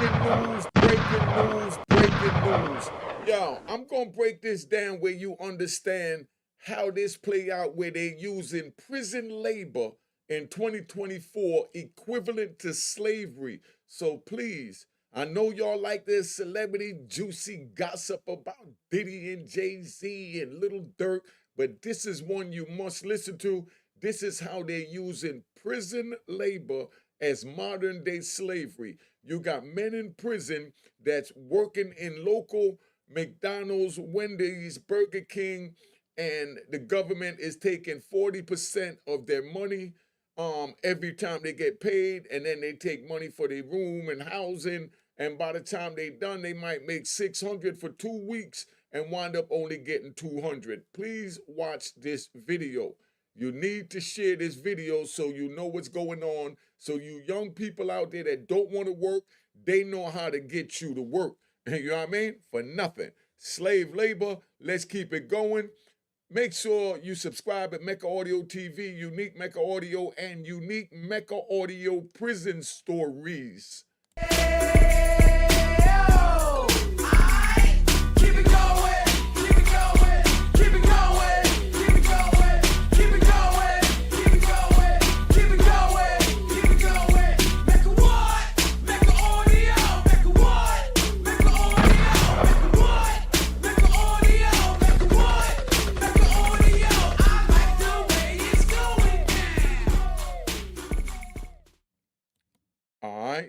breaking news. Yo, I'm gonna break this down where you understand how this play out where they using prison labor in 2024 equivalent to slavery. So please, I know y'all like this celebrity juicy gossip about Diddy and Jay-Z and Little Dirk, but this is one you must listen to. This is how they're using prison labor as modern day slavery. You got men in prison that's working in local McDonald's, Wendy's, Burger King, and the government is taking 40% of their money every time they get paid, and then they take money for their room and housing, and by the time they done, they might make 600 for 2 weeks and wind up only getting 200. Please watch this video. You need to share this video so you know what's going on. So you young people out there that don't want to work, they know how to get you to work. You know what I mean? For nothing. Slave labor, let's keep it going. Make sure you subscribe at Mecca Audio TV, Unique Mecca Audio, and Unique Mecca Audio Prison Stories.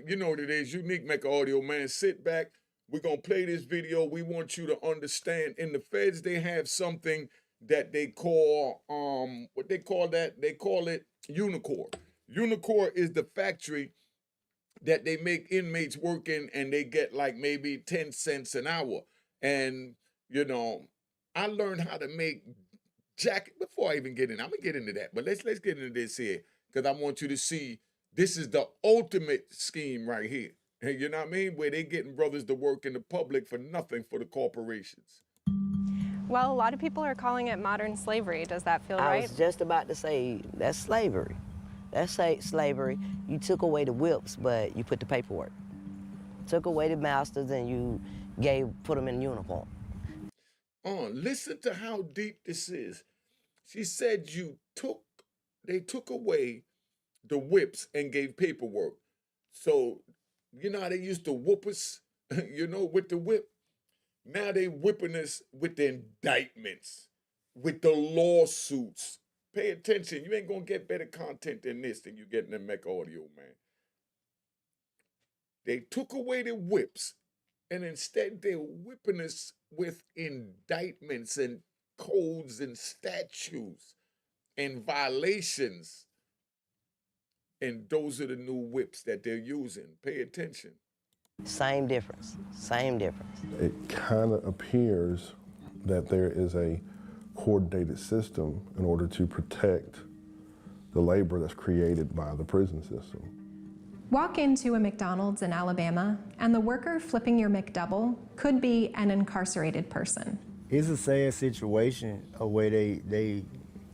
You know what it is, Unique Mecca Audio, man. Sit back. We're going to play this video. We want you to understand. In the feds, they have something that they call, what they call that? They call it Unicore. Unicore is the factory that they make inmates work in, and they get like maybe 10 cents an hour. And, you know, I learned how to make jacket before I even get in. I'm going to get into that. But let's get into this here, because I want you to see this is the ultimate scheme right here. You know what I mean? Where they getting brothers to work in the public for nothing for the corporations. Well, a lot of people are calling it modern slavery. Does that feel right? I was just about to say, that's slavery. That's slavery. You took away the whips, but you put the paperwork. Took away the masters and you put them in uniform. Listen to how deep this is. She said they took away the whips and gave paperwork. So, you know how they used to whoop us, you know, with the whip? Now they whipping us with the indictments, with the lawsuits. Pay attention. You ain't going to get better content than this than you get in the Mecca Audio, man. They took away the whips, and instead they're whipping us with indictments and codes and statutes and violations. And those are the new whips that they're using. Pay attention. Same difference, same difference. It kind of appears that there is a coordinated system in order to protect the labor that's created by the prison system. Walk into a McDonald's in Alabama, and the worker flipping your McDouble could be an incarcerated person. It's a sad situation, a way they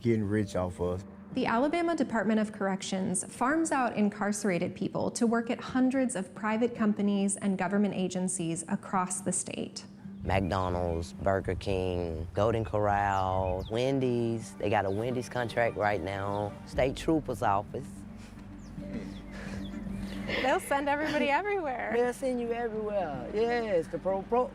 getting rich off us. The Alabama Department of Corrections farms out incarcerated people to work at hundreds of private companies and government agencies across the state. McDonald's, Burger King, Golden Corral, Wendy's. They got a Wendy's contract right now. State Trooper's office. They'll send everybody everywhere. They'll send you everywhere. Yes, the parole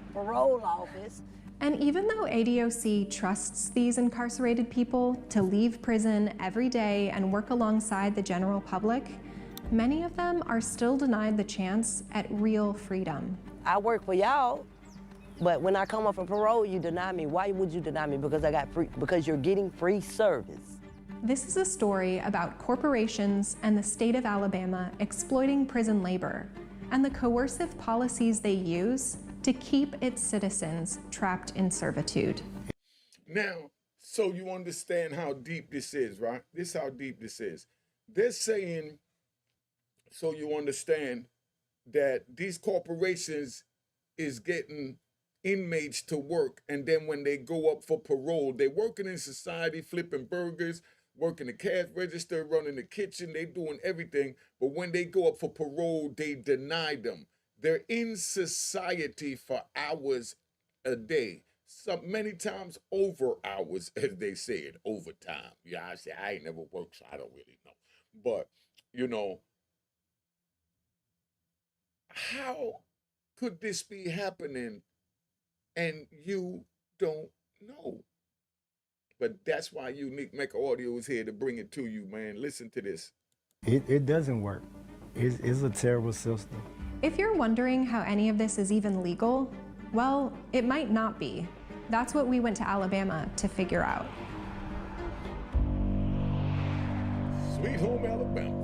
office. And even though ADOC trusts these incarcerated people to leave prison every day and work alongside the general public, many of them are still denied the chance at real freedom. I work for y'all, but when I come up for parole, you deny me. Why would you deny me? Because you're getting free service. This is a story about corporations and the state of Alabama exploiting prison labor and the coercive policies they use to keep its citizens trapped in servitude. Now, so you understand how deep this is, right? This is how deep this is. They're saying, so you understand that these corporations is getting inmates to work, and then when they go up for parole, they're working in society, flipping burgers, working the cash register, running the kitchen, they doing everything, but when they go up for parole, they deny them. They're in society for hours a day. Some many times over hours, as they said, overtime. Yeah, I say I ain't never worked, so I don't really know. But you know, how could this be happening and you don't know? But that's why Unique Mecca Audio is here to bring it to you, man. Listen to this. It doesn't work. It's a terrible system. If you're wondering how any of this is even legal, well, it might not be. That's what we went to Alabama to figure out. Sweet home Alabama.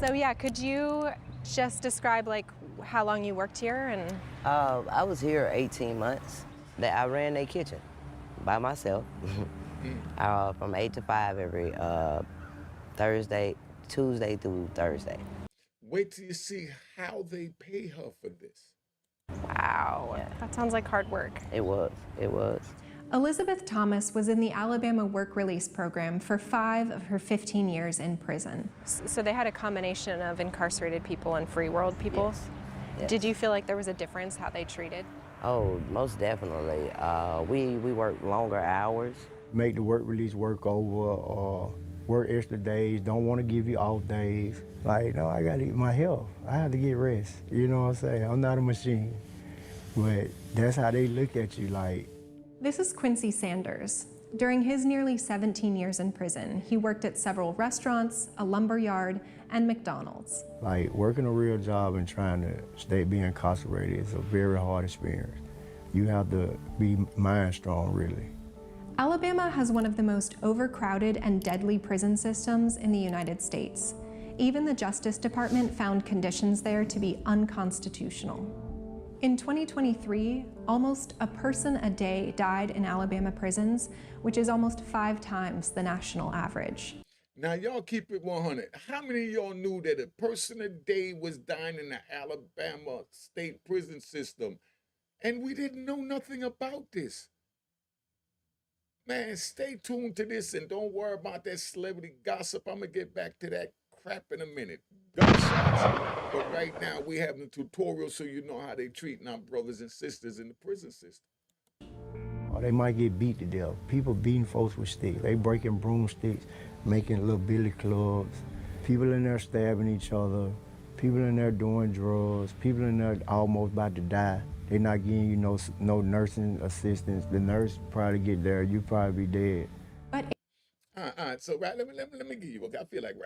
So yeah, could you just describe like how long you worked here and? I was here 18 months. That I ran their kitchen by myself from 8 to 5 every Tuesday through Thursday. Wait till you see how they pay her for this. Wow, Yeah. that sounds like hard work. It was. Elizabeth Thomas was in the Alabama Work Release Program for 5 of her 15 years in prison. So they had a combination of incarcerated people and free world people. Yes. Did you feel like there was a difference how they treated? Oh, most definitely. We work longer hours. Make the work release work over or work extra days, don't want to give you off days. Like, no, I got to eat my health. I have to get rest. You know what I'm saying? I'm not a machine. But that's how they look at you, like. This is Quincy Sanders. During his nearly 17 years in prison, he worked at several restaurants, a lumber yard, and McDonald's. Like, working a real job and trying to stay being incarcerated is a very hard experience. You have to be mind strong, really. Alabama has one of the most overcrowded and deadly prison systems in the United States. Even the Justice Department found conditions there to be unconstitutional. In 2023, almost a person a day died in Alabama prisons, which is almost 5 times the national average. Now, y'all keep it 100. How many of y'all knew that a person a day was dying in the Alabama state prison system? And we didn't know nothing about this. Man, stay tuned to this and don't worry about that celebrity gossip. I'm going to get back to that crap in a minute. Gunshots. But right now, we have the tutorial so you know how they treating our brothers and sisters in the prison system. Or they might get beat to death. People beating folks with sticks. They breaking broomsticks, making little billy clubs. People in there stabbing each other. People in there doing drugs. People in there almost about to die. They're not giving you no nursing assistance. The nurse probably get there, you probably be dead. But All right, so right, let me give you, okay, I feel like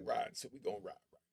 riding. So we gonna ride right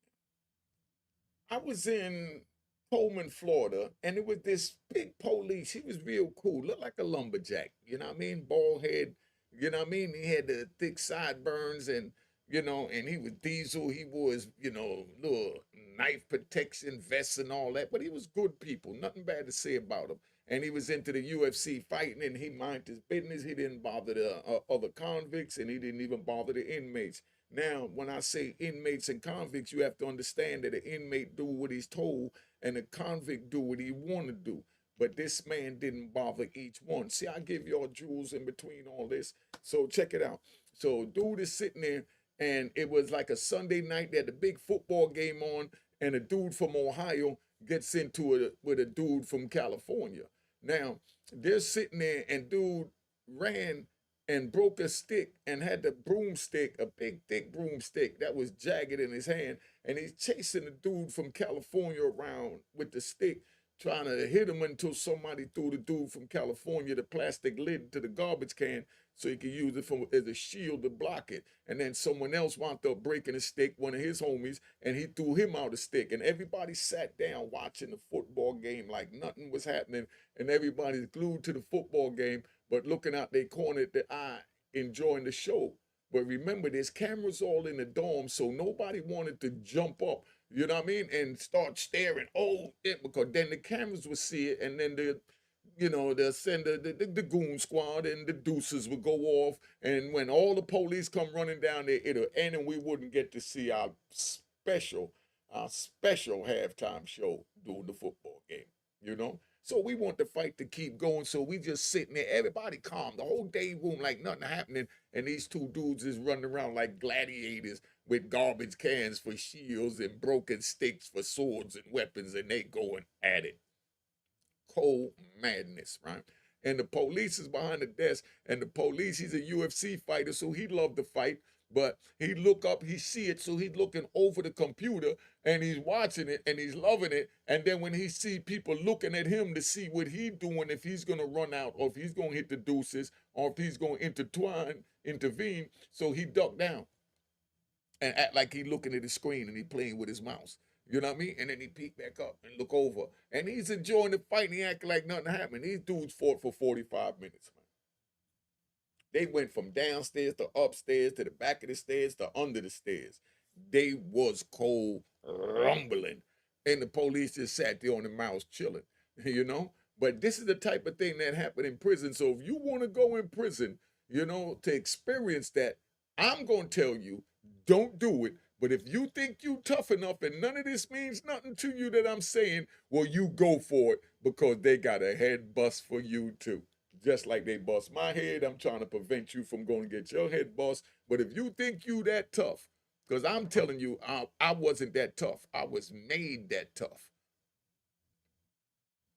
now. I was in Coleman, Florida, and it was this big police. He was real cool, looked like a lumberjack, you know what I mean? Bald head, you know what I mean? He had the thick sideburns and, you know, and he was diesel. He wore his, you know, little knife protection vests and all that. But he was good people. Nothing bad to say about him. And he was into the UFC fighting, and he minded his business. He didn't bother the other convicts, and he didn't even bother the inmates. Now, when I say inmates and convicts, you have to understand that an inmate do what he's told, and a convict do what he want to do. But this man didn't bother each one. See, I give y'all jewels in between all this. So check it out. So dude is sitting there, and it was like a Sunday night. They had a big football game on, and a dude from Ohio gets into it with a dude from California. Now, they're sitting there, and dude ran and broke a stick and had the broomstick, a big, thick broomstick that was jagged in his hand, and he's chasing the dude from California around with the stick, trying to hit him until somebody threw the dude from California the plastic lid to the garbage can so he could use it as a shield to block it. And then someone else wound up breaking a stick, one of his homies, and he threw him out a stick. And everybody sat down watching the football game like nothing was happening. And everybody's glued to the football game, but looking out their corner at the eye, enjoying the show. But remember, there's cameras all in the dorm, so nobody wanted to jump up, you know what I mean, and start staring. Oh, because then the cameras would see it, and then they'll send the goon squad, and the deuces would go off. And when all the police come running down there, it'll end, and we wouldn't get to see our special halftime show during the football game, you know. So we want the fight to keep going. So we just sitting there, everybody calm, the whole day room like nothing happening. And these two dudes is running around like gladiators with garbage cans for shields and broken sticks for swords and weapons, and they going at it. Cold madness, right? And the police is behind the desk, and the police, he's a UFC fighter, so he loved to fight. But he look up, he see it, so he's looking over the computer and he's watching it and he's loving it. And then when he see people looking at him to see what he doing, if he's gonna run out or if he's gonna hit the deuces or if he's gonna intervene, so he ducked down and act like he looking at the screen and he playing with his mouse. You know what I mean? And then he peek back up and look over. And he's enjoying the fight and he acting like nothing happened. These dudes fought for 45 minutes, man. They went from downstairs to upstairs to the back of the stairs to under the stairs. They was cold rumbling. And the police just sat there on the mouse chilling, you know? But this is the type of thing that happened in prison. So if you want to go in prison, you know, to experience that, I'm going to tell you, don't do it. But if you think you tough enough and none of this means nothing to you that I'm saying, well, you go for it because they got a head bust for you too. Just like they bust my head, I'm trying to prevent you from going to get your head bust. But if you think you that tough, because I'm telling you, I wasn't that tough. I was made that tough.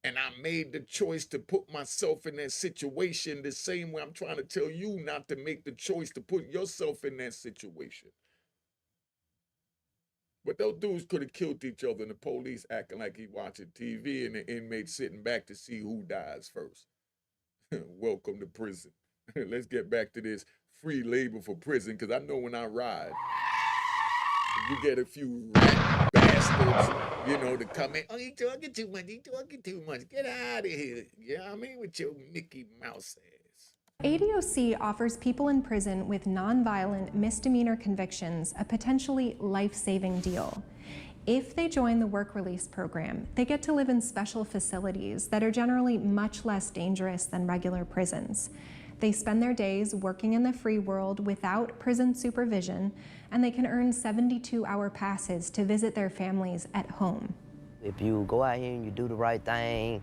And I made the choice to put myself in that situation the same way I'm trying to tell you not to make the choice to put yourself in that situation. But those dudes could have killed each other and the police acting like he watching TV and the inmates sitting back to see who dies first. Welcome to prison. Let's get back to this free labor for prison, because I know when I ride, you get a few rat bastards, you know, to come in. Oh, you talking too much. You talking too much. Get out of here. You know what I mean? With your Mickey Mouse ass. ADOC offers people in prison with nonviolent misdemeanor convictions a potentially life-saving deal. If they join the work release program, they get to live in special facilities that are generally much less dangerous than regular prisons. They spend their days working in the free world without prison supervision, and they can earn 72-hour passes to visit their families at home. If you go out here and you do the right thing,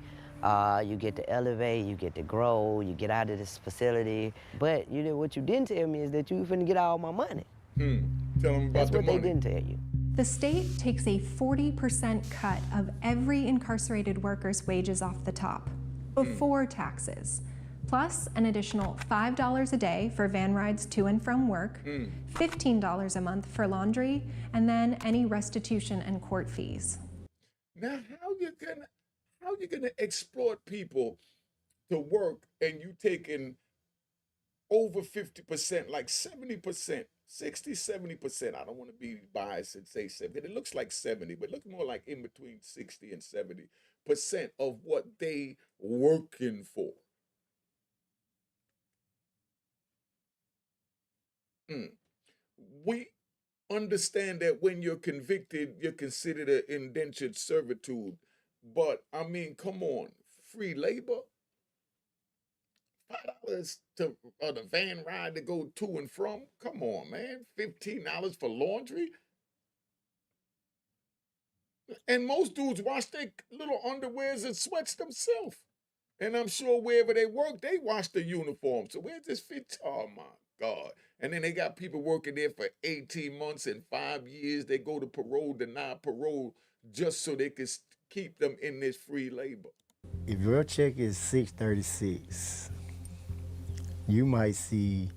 you get to elevate, you get to grow, you get out of this facility. But you know what you didn't tell me is that you finna get all my money. Tell them about That's the what money. they didn't tell you. The state takes a 40% cut of every incarcerated worker's wages off the top, before taxes, plus an additional $5 a day for van rides to and from work, $15 a month for laundry, and then any restitution and court fees. Now, how you gonna exploit people to work and you taking over 50%, like 70%, 60, 70%. I don't want to be biased and say 70. It looks like 70, but look more like in between 60 and 70% of what they working for. We understand that when you're convicted, you're considered an indentured servitude. But I mean, come on, free labor? $5 to the van ride to go to and from? Come on, man. $15 for laundry? And most dudes wash their little underwears and sweats themselves. And I'm sure wherever they work, they wash the uniform. So where's this fit? Oh my God. And then they got people working there for 18 months and 5 years. They go to parole, deny parole, just so they can keep them in this free labor. If your check is $636, you might see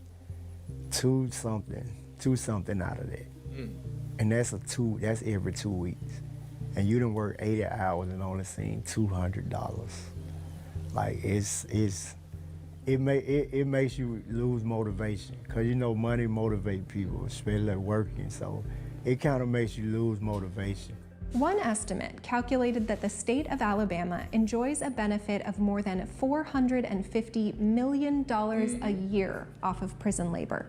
two something out of that. And that's every 2 weeks. And you done work 80 hours and only seen $200. Like it makes you lose motivation, because you know money motivates people, especially working, so it kind of makes you lose motivation. One estimate calculated that the state of Alabama enjoys a benefit of more than $450 million a year off of prison labor.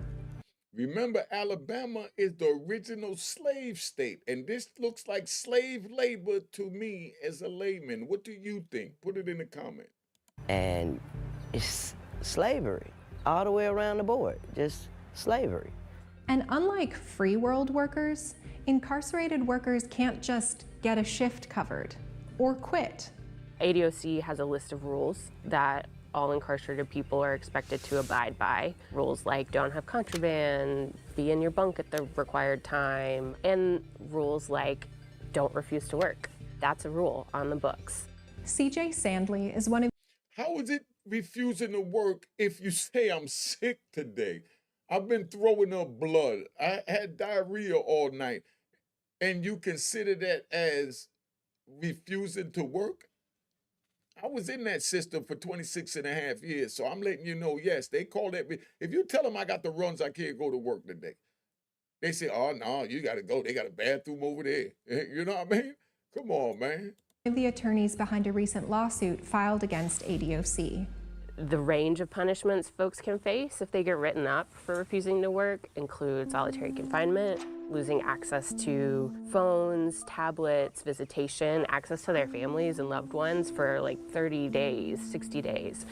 Remember, Alabama is the original slave state, and this looks like slave labor to me as a layman. What do you think? Put it in the comment. And it's slavery all the way around the board, just slavery. And unlike free world workers, incarcerated workers can't just get a shift covered or quit. ADOC has a list of rules that all incarcerated people are expected to abide by. Rules like don't have contraband, be in your bunk at the required time, and rules like don't refuse to work. That's a rule on the books. CJ Sandley is one of How is it refusing to work if you say I'm sick today? I've been throwing up blood. I had diarrhea all night. And you consider that as refusing to work? I was in that system for 26 and a half years. So I'm letting you know, yes, they call that. If you tell them I got the runs, I can't go to work today. They say, oh, no, you got to go. They got a bathroom over there. You know what I mean? Come on, man. the attorneys behind a recent lawsuit filed against ADOC. The range of punishments folks can face if they get written up for refusing to work includes solitary confinement, losing access to phones, tablets, visitation, access to their families and loved ones for like 30 days, 60 days.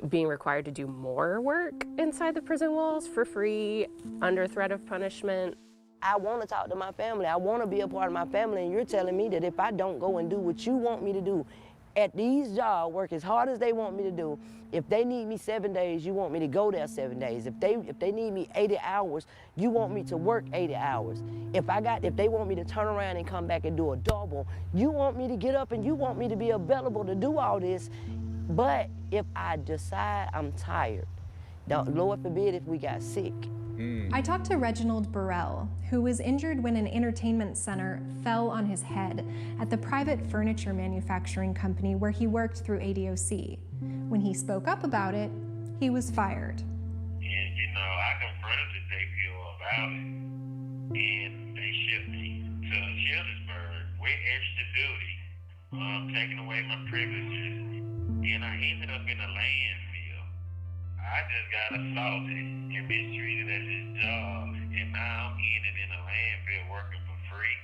Being required to do more work inside the prison walls for free, under threat of punishment. I want to talk to my family. I want to be a part of my family, and you're telling me that if I don't go and do what you want me to do at these jobs, work as hard as they want me to do, if they need me 7 days, you want me to go there 7 days. If they need me 80 hours, you want me to work 80 hours. If they want me to turn around and come back and do a double, you want me to get up and you want me to be available to do all this. But if I decide I'm tired, Lord forbid if we got sick. I talked to Reginald Burell, who was injured when an entertainment center fell on his head at the private furniture manufacturing company where he worked through ADOC. When he spoke up about it, he was fired. And, I confronted the JPO about it, and they shipped me to Childersburg with extra duty, taking away my privileges, and I ended up in a landfill. I just got assaulted and mistreated at this job, and now I'm in a landfill working for free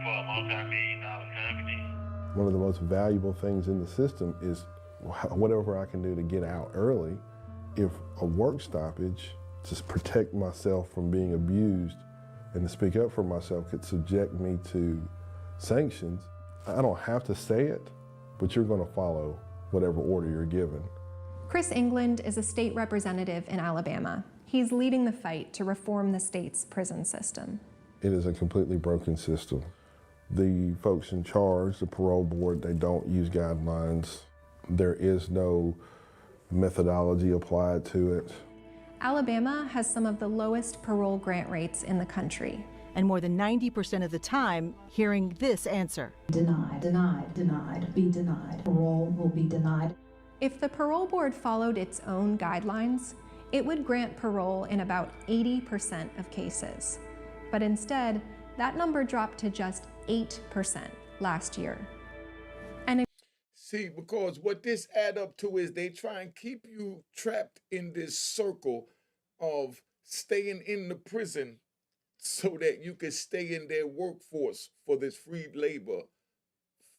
for a multi-million-dollar company. One of the most valuable things in the system is whatever I can do to get out early. If a work stoppage to protect myself from being abused and to speak up for myself could subject me to sanctions, I don't have to say it, but you're going to follow whatever order you're given. Chris England is a state representative in Alabama. He's leading the fight to reform the state's prison system. It is a completely broken system. The folks in charge, the parole board, they don't use guidelines. There is no methodology applied to it. Alabama has some of the lowest parole grant rates in the country. And more than 90% of the time, hearing this answer. Denied, denied, denied, be denied. Parole will be denied. If the parole board followed its own guidelines, it would grant parole in about 80% of cases. But instead, that number dropped to just 8% last year. See, because what this add up to is they try and keep you trapped in this circle of staying in the prison so that you can stay in their workforce for this free labor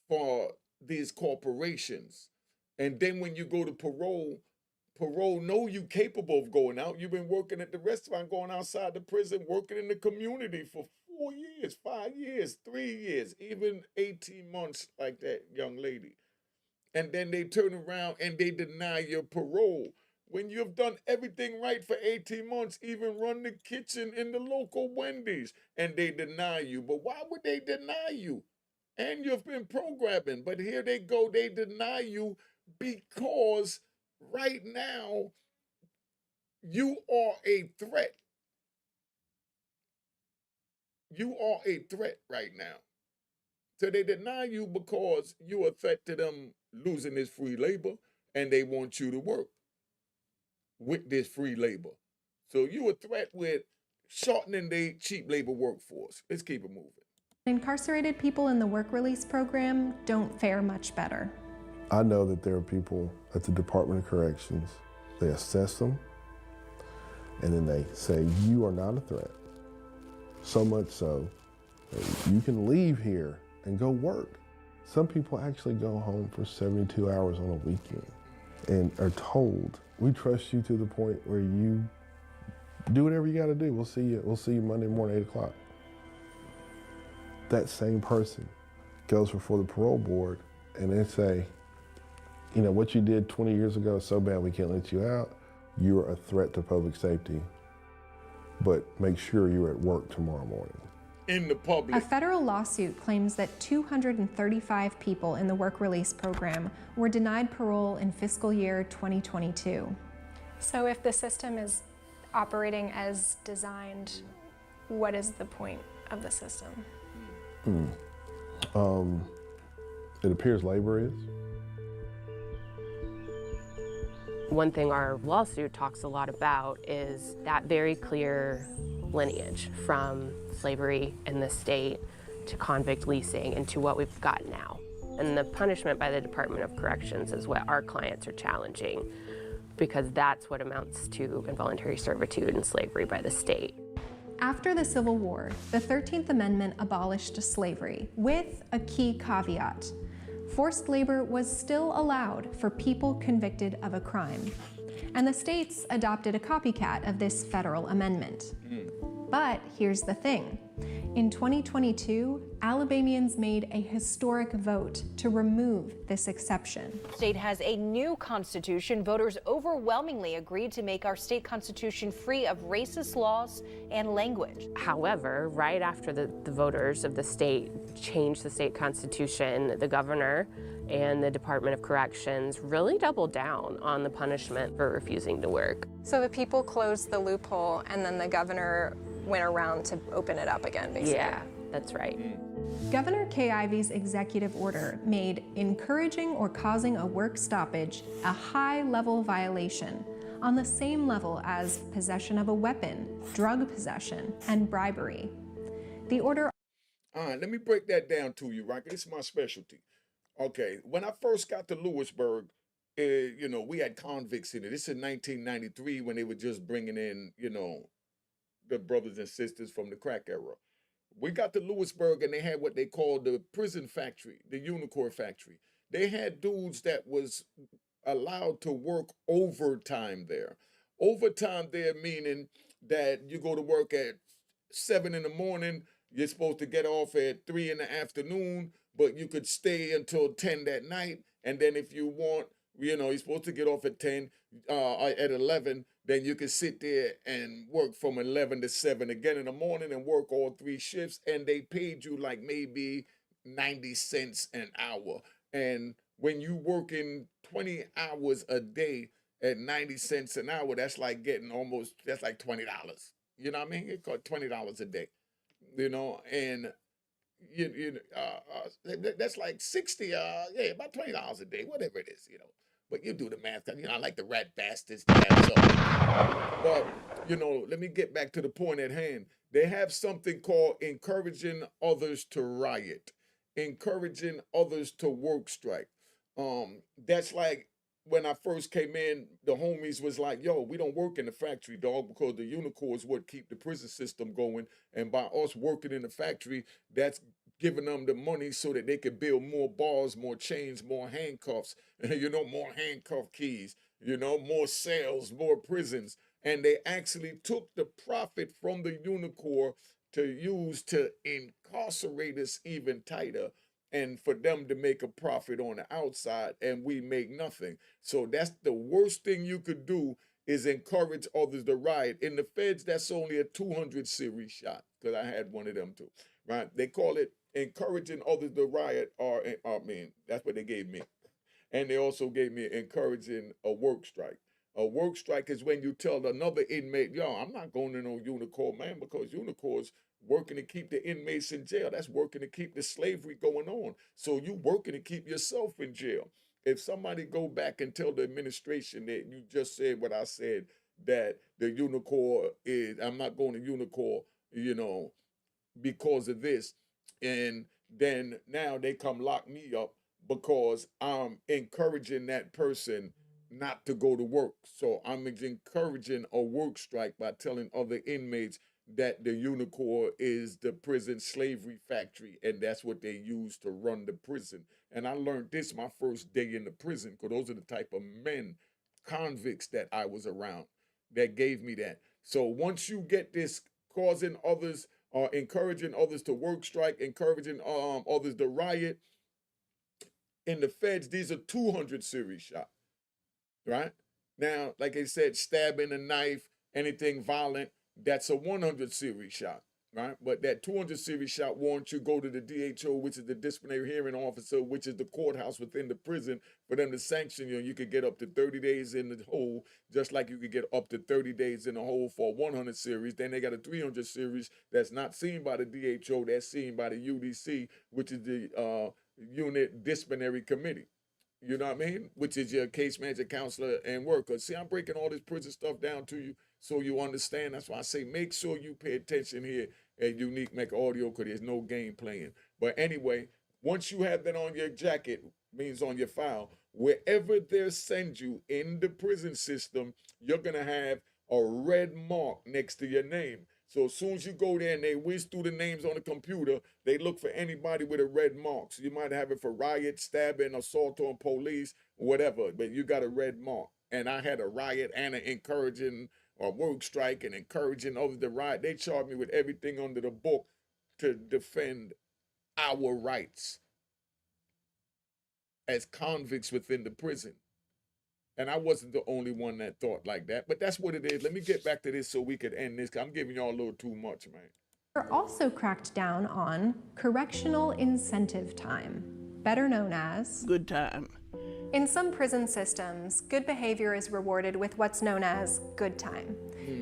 for these corporations. And then when you go to parole know you capable of going out. You've been working at the restaurant, going outside the prison, working in the community for 4 years, 5 years, 3 years, even 18 months like that young lady. And then they turn around and they deny your parole. When you've done everything right for 18 months, even run the kitchen in the local Wendy's, and they deny you. But why would they deny you? And you've been programming. But here they go, they deny you because right now you are a threat. You are a threat right now. So they deny you because you're a threat to them losing this free labor, and they want you to work with this free labor. So you're a threat with shortening the cheap labor workforce. Let's keep it moving. Incarcerated people in the work release program don't fare much better. I know that there are people at the Department of Corrections, they assess them, and then they say, you are not a threat. So much so, that you can leave here and go work. Some people actually go home for 72 hours on a weekend and are told, we trust you to the point where you do whatever you gotta do. We'll see you Monday morning, 8 o'clock. That same person goes before the parole board and they say, you know, what you did 20 years ago is so bad we can't let you out. You're a threat to public safety, but make sure you're at work tomorrow morning. In the public. A federal lawsuit claims that 235 people in the work release program were denied parole in fiscal year 2022. So if the system is operating as designed, what is the point of the system? It appears labor is. One thing our lawsuit talks a lot about is that very clear lineage from slavery in the state to convict leasing and to what we've got now. And the punishment by the Department of Corrections is what our clients are challenging, because that's what amounts to involuntary servitude and slavery by the state. After the Civil War, the 13th Amendment abolished slavery with a key caveat. Forced labor was still allowed for people convicted of a crime. And the states adopted a copycat of this federal amendment. But here's the thing. In 2022, Alabamians made a historic vote to remove this exception. The state has a new constitution. Voters overwhelmingly agreed to make our state constitution free of racist laws and language. However, right after the voters of the state changed the state constitution, the governor and the Department of Corrections really doubled down on the punishment for refusing to work. So the people closed the loophole and then the governor went around to open it up again, basically. Yeah, that's right. Governor Kay Ivey's executive order made encouraging or causing a work stoppage a high-level violation, on the same level as possession of a weapon, drug possession, and bribery. The order... All right, let me break that down to you, right? This is my specialty. Okay, when I first got to Lewisburg, you know, we had convicts in it. This is 1993 when they were just bringing in, you know, the brothers and sisters from the crack era. We got to Lewisburg and they had what they called the prison factory, the Unicore factory. They had dudes that was allowed to work overtime there. Overtime there meaning that you go to work at 7 in the morning, you're supposed to get off at 3 in the afternoon, but you could stay until 10 that night. And then if you want, you know, you're supposed to get off at 10, at 11, then you can sit there and work from 11 to 7 again in the morning and work all 3 shifts. And they paid you like maybe 90 cents an hour. And when you working 20 hours a day at 90 cents an hour, that's like getting almost, that's like $20. You know what I mean? It cost $20 a day, you know, and that's like 60, about $20 a day, whatever it is, you know. But you do the math, you know, I like the rat bastards. But, you know, let me get back to the point at hand. They have something called encouraging others to riot, encouraging others to work strike. That's like when I first came in, the homies was like, yo, we don't work in the factory, dog, because the Unicore is what keep the prison system going. And by us working in the factory, that's giving them the money so that they could build more bars, more chains, more handcuffs, you know, more handcuff keys, you know, more cells, more prisons. And they actually took the profit from the Unicore to use to incarcerate us even tighter and for them to make a profit on the outside, and we make nothing. So that's the worst thing you could do, is encourage others to riot. In the feds, that's only a 200 series shot, because I had one of them too, right? They call it encouraging others to riot, or I mean, that's what they gave me. And they also gave me encouraging a work strike. A work strike is when you tell another inmate, yo, I'm not going to no Unicore, man, because Unicore's working to keep the inmates in jail. That's working to keep the slavery going on. So you working to keep yourself in jail. If somebody go back and tell the administration that you just said what I said, that the Unicore is, I'm not going to Unicore, you know, because of this, and then now they come lock me up because I'm encouraging that person not to go to work. So I'm encouraging a work strike by telling other inmates that the Unicore is the prison slavery factory, and that's what they use to run the prison. And I learned this my first day in the prison, because those are the type of men, convicts that I was around, that gave me that. So once you get this causing others, encouraging others to work strike, encouraging others to riot, In the feds, these are 200 series shot, right? Now, like I said, stabbing, a knife, anything violent, that's a 100 series shot, right? But that 200 series shot warrants you go to the DHO, which is the disciplinary hearing officer, which is the courthouse within the prison, for them to sanction you. You could get up to 30 days in the hole, just like you could get up to 30 days in the hole for a 100 series. Then they got a 300 series that's not seen by the DHO, that's seen by the UDC, which is the unit disciplinary committee. You know what I mean? Which is your case manager, counselor, and worker. See, I'm breaking all this prison stuff down to you so you understand. That's why I say make sure you pay attention here at Unique Mecca Audio, because there's no game playing. But anyway, once you have that on your jacket, means on your file, wherever they send you in the prison system, you're going to have a red mark next to your name. So as soon as you go there and they whiz through the names on the computer, they look for anybody with a red mark. So you might have it for riot, stabbing, assault on police, whatever, but you got a red mark. And I had a riot and an encouraging or work strike and encouraging others to riot. They charged me with everything under the book to defend our rights as convicts within the prison. And I wasn't the only one that thought like that, but that's what it is. Let me get back to this so we could end this, 'cause I'm giving y'all a little too much, man. We're also cracked down on correctional incentive time, better known as good time. In some prison systems, good behavior is rewarded with what's known as good time.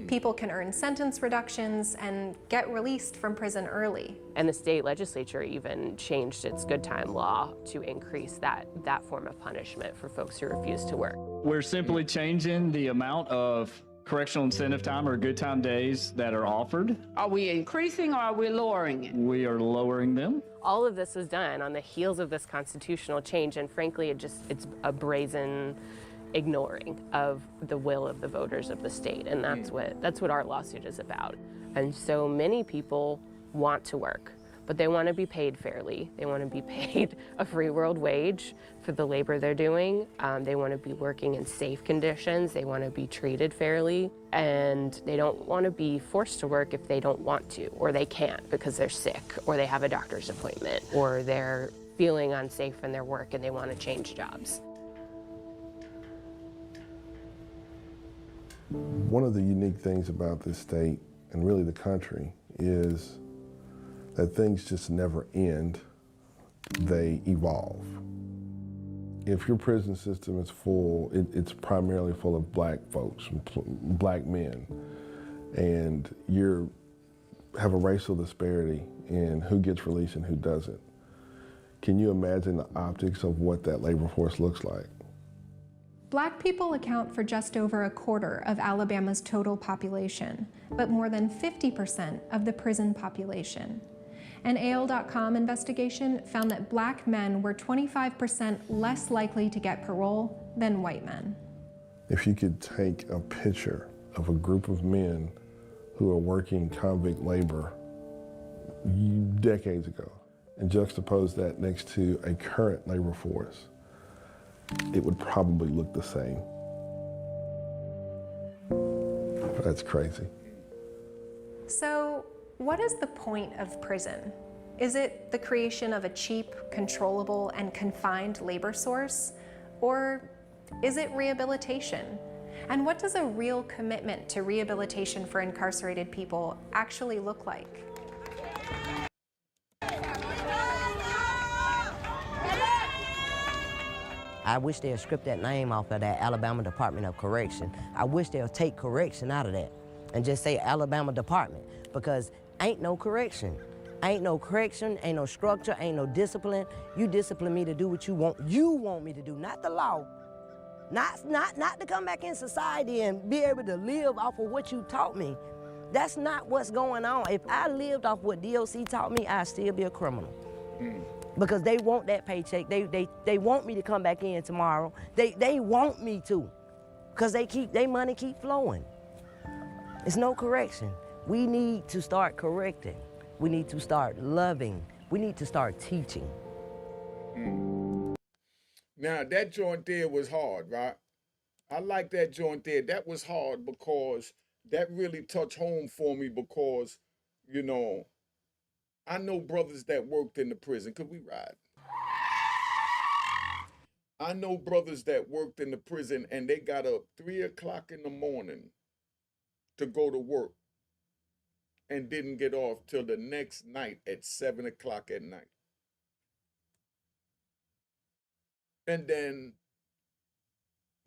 People can earn sentence reductions and get released from prison early. And the state legislature even changed its good time law to increase that form of punishment for folks who refuse to work. We're simply changing the amount of correctional incentive time or good time days that are offered. Are we increasing or are we lowering it? We are lowering them. All of this was done on the heels of this constitutional change, and frankly, it's a brazen ignoring of the will of the voters of the state, and that's what our lawsuit is about. And so many people want to work, but they want to be paid fairly. They want to be paid a free world wage for the labor they're doing. They want to be working in safe conditions. They want to be treated fairly, and they don't want to be forced to work if they don't want to, or they can't because they're sick, or they have a doctor's appointment, or they're feeling unsafe in their work and they want to change jobs. One of the unique things about this state, and really the country, is that things just never end, they evolve. If your prison system is full, it's primarily full of black folks, black men, and you have a racial disparity in who gets released and who doesn't. Can you imagine the optics of what that labor force looks like? Black people account for just over a quarter of Alabama's total population, but more than 50% of the prison population. An AL.com investigation found that black men were 25% less likely to get parole than white men. If you could take a picture of a group of men who are working convict labor decades ago and juxtapose that next to a current labor force, it would probably look the same. That's crazy. So, what is the point of prison? Is it the creation of a cheap, controllable, and confined labor source? Or is it rehabilitation? And what does a real commitment to rehabilitation for incarcerated people actually look like? I wish they'd strip that name off of that Alabama Department of Correction. I wish they'll take correction out of that and just say Alabama Department, because ain't no correction. Ain't no correction, ain't no structure, ain't no discipline. You discipline me to do what you want me to do, not the law. Not to come back in society and be able to live off of what you taught me. That's not what's going on. If I lived off what DOC taught me, I'd still be a criminal. Because they want that paycheck. They want me to come back in tomorrow. They want me to, because they money keep flowing. It's no correction. We need to start correcting. We need to start loving. We need to start teaching. Now, that joint there was hard, right? I like that joint there. That was hard because that really touched home for me because, you know, I know brothers that worked in the prison. Could we ride? I know brothers that worked in the prison and they got up 3 o'clock in the morning to go to work and didn't get off till the next night at 7 o'clock at night. And then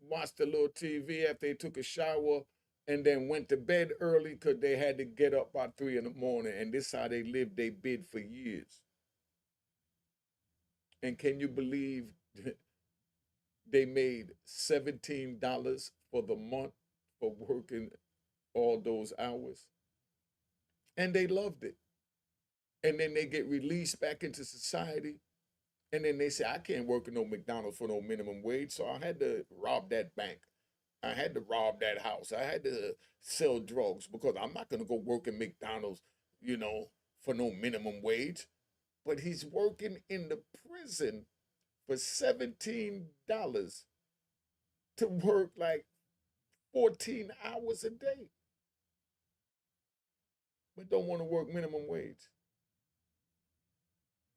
watched a little TV after they took a shower and then went to bed early because they had to get up by 3 in the morning. And this is how they lived their bid for years. And can you believe they made $17 for the month for working all those hours? And they loved it. And then they get released back into society. And then they say, I can't work in no McDonald's for no minimum wage. So I had to rob that bank. I had to rob that house. I had to sell drugs because I'm not going to go work in McDonald's, you know, for no minimum wage. But he's working in the prison for $17 to work like 14 hours a day. But don't want to work minimum wage.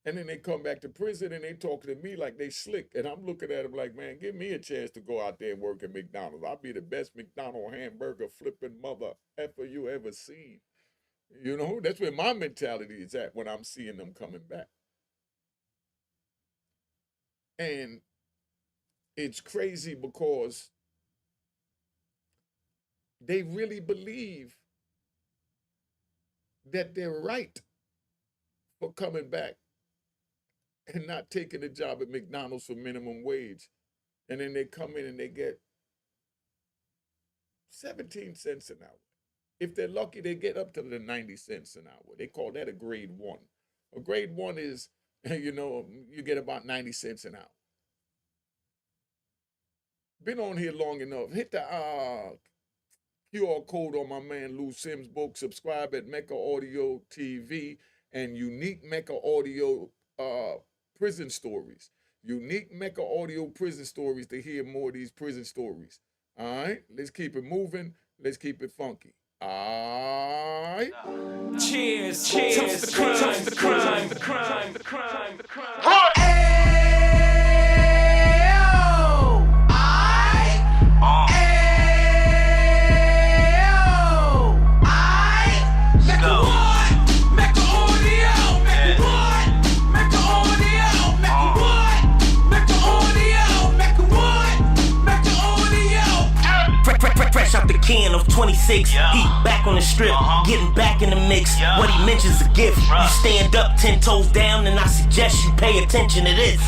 And then they come back to prison and they talk to me like they slick. And I'm looking at them like, man, give me a chance to go out there and work at McDonald's. I'll be the best McDonald's hamburger flipping mother effer you ever seen. You know, that's where my mentality is at when I'm seeing them coming back. And it's crazy because they really believe that they're right for coming back and not taking a job at McDonald's for minimum wage. And then they come in and they get 17 cents an hour. If they're lucky, they get up to the 90 cents an hour. They call that a grade 1. A grade 1 is, you know, you get about 90 cents an hour. Been on here long enough. Hit the QR code on my man Lou Sims' book. Subscribe at Mecca Audio TV and Unique Mecca Audio Prison Stories. Unique Mecca Audio Prison Stories to hear more of these prison stories. All right? Let's keep it moving. Let's keep it funky. All right? Cheers, cheers, toast the crime, toast the crime, the crime, the crime, the crime. Out the can of 26, he back on the strip, getting back in the mix. What he mentions a gift. You stand up 10 toes down, and I suggest you pay attention to this.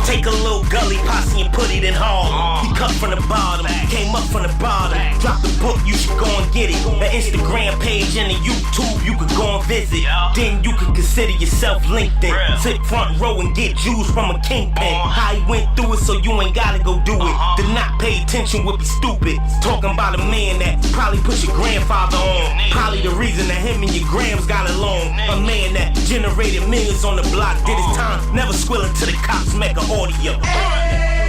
Take a little gully posse and put it in Harlem. He cut from the bottom, came up from the bottom. Drop the book, you should go and get it. The Instagram page and the YouTube, you could go and visit. Then you could consider yourself LinkedIn. Sit front row and get Jews from a kingpin. How he went through it, so you ain't gotta go do it. To not pay attention would be stupid. Talking about a man that probably put your grandfather on. Probably the reason that him and your grams got along. A man that generated millions on the block, did his time, never squilling to the cops. Mecca Audio.